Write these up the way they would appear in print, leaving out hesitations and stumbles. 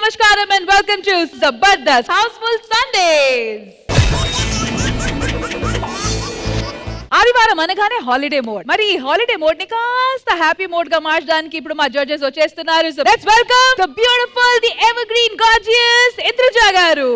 Namaskaram and welcome to Zabardast Houseful Sundays. ఆదివారం అనగానే holiday mode. మరి ఈ హాలిడే మోడ్ ని కాస్త హ్యాపీ మోడ్ గా మార్చడానికి ఇప్పుడు మా జడ్జెస్ వచ్చేస్తున్నారు. So let's welcome the beautiful, the ever green, gorgeous Indraja గారు.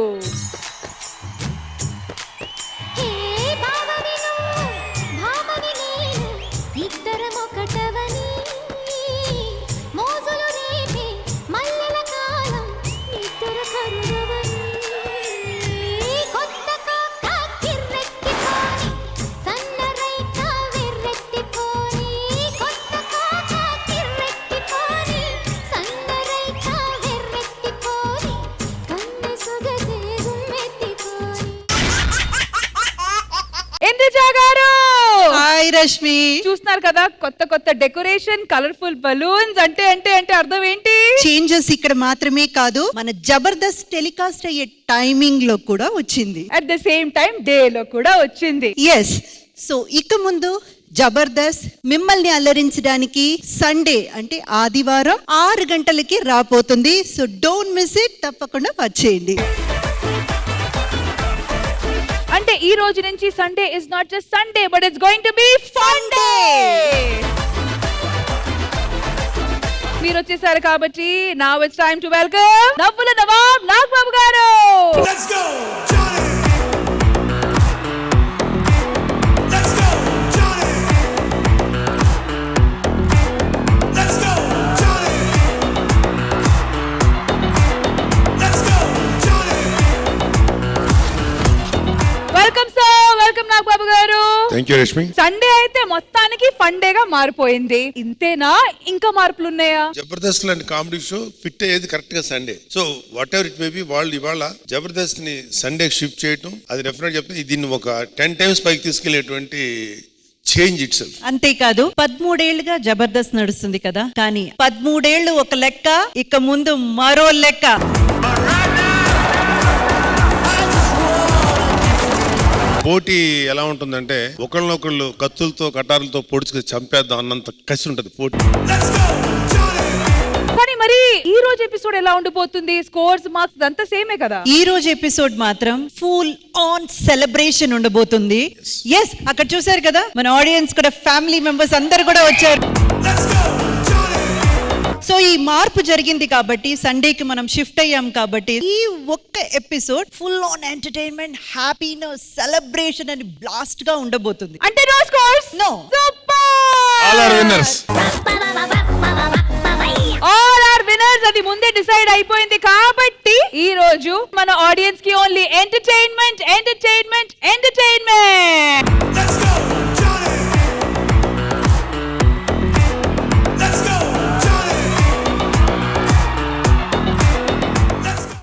రష్మి, చూస్తున్నారు కదా కొత్త కొత్త డెకరేషన్, కలర్ఫుల్ బలూన్స్. అంటే అంటే అంటే అర్థం ఏంటి? చేంజెస్ ఇక్కడ మాత్రమే కాదు, మన జబర్దస్త్ టెలికాస్ట్ అయ్యే టైమింగ్ లో కూడా వచ్చింది. At the same time day లో కూడా వచ్చింది. ఎస్, సో ఇక ముందు జబర్దస్త్ మిమ్మల్ని అల్లరించడానికి సండే అంటే ఆదివారం 6 గంటలకి రాబోతుంది. సో డోంట్ మిస్ ఇట్, తప్పకుండా వచ్చేయండి. అంటే ఈ రోజు నుంచి Sunday is not just Sunday but it's going to be fun day. మీరు వచ్చేసారు కాబట్టి now it's time to welcome నవ్వుల నవాబ్ నాగబాబు గారు. Let's go Johnny, let's go Johnny, let's go Johnny, let's go Johnny. Welcome sir, welcome Nagababu గారు. Thank you Rashmi. Sunday అయితే మొత్తానికి fun day గా మారిపోయింది. ఇంతేనా, ఇంకా మార్పులు ఉన్నాయా? జబర్దస్త్ లాంటి కామెడీ షో ఫిట్ అయ్యేది కరెక్ట్ గా Sunday. So what ever it may be, వాళ్ళు ఇవాళ జబర్దస్త్ ని సండే షిఫ్ట్ చేయటం, అది డెఫినెట్ చెప్తే దీన్ని ఒక 10 టైమ్స్ పైకి తీసుకెళ్లేటువంటి చేంజ్ ఇట్ సెల్ఫ్. అంతేకాదు 13 ఏళ్లుగా జబర్దస్త్ నడుస్తుంది కదా, కానీ 13 ఏళ్లు ఒక లెక్క, ఇక ముందు మరో లెక్క. పోటీ ఎలా ఉంటుందంటే ఒకళ్ళనొకళ్ళు కత్తులతో కటారులతో పొడుచుకు చంపేద్దాం అన్నంత కసి ఉంటది పోటీ. కానీ మరి ఈ రోజు ఎపిసోడ్ ఎలా ఉండిపోతుంది? స్కోర్స్, మార్క్స్ అంతా సేమే కదా. ఈ రోజు ఎపిసోడ్ మాత్రం ఫుల్ ఆన్ సెలబ్రేషన్ ఉండబోతుంది. ఎస్, అక్కడ చూసారు కదా మన ఆడియన్స్ కూడా, ఫ్యామిలీ మెంబర్స్ అందరు కూడా వచ్చారు. సో ఈ మార్పు జరిగింది కాబట్టి, సండేకి మనం షిఫ్ట్ అయ్యాం కాబట్టి, ఈ ఒక్క episode full on entertainment, happiness, celebration అని బ్లాస్ట్ గా ఉండబోతుంది. అంటే no scores, no, all are winners. All are winners అది ముందే డిసైడ్ అయిపోయింది కాబట్టి ఈ రోజు మన ఆడియన్స్ కి ఓన్లీ ఎంటర్టైన్మెంట్, ఎంటర్టైన్మెంట్,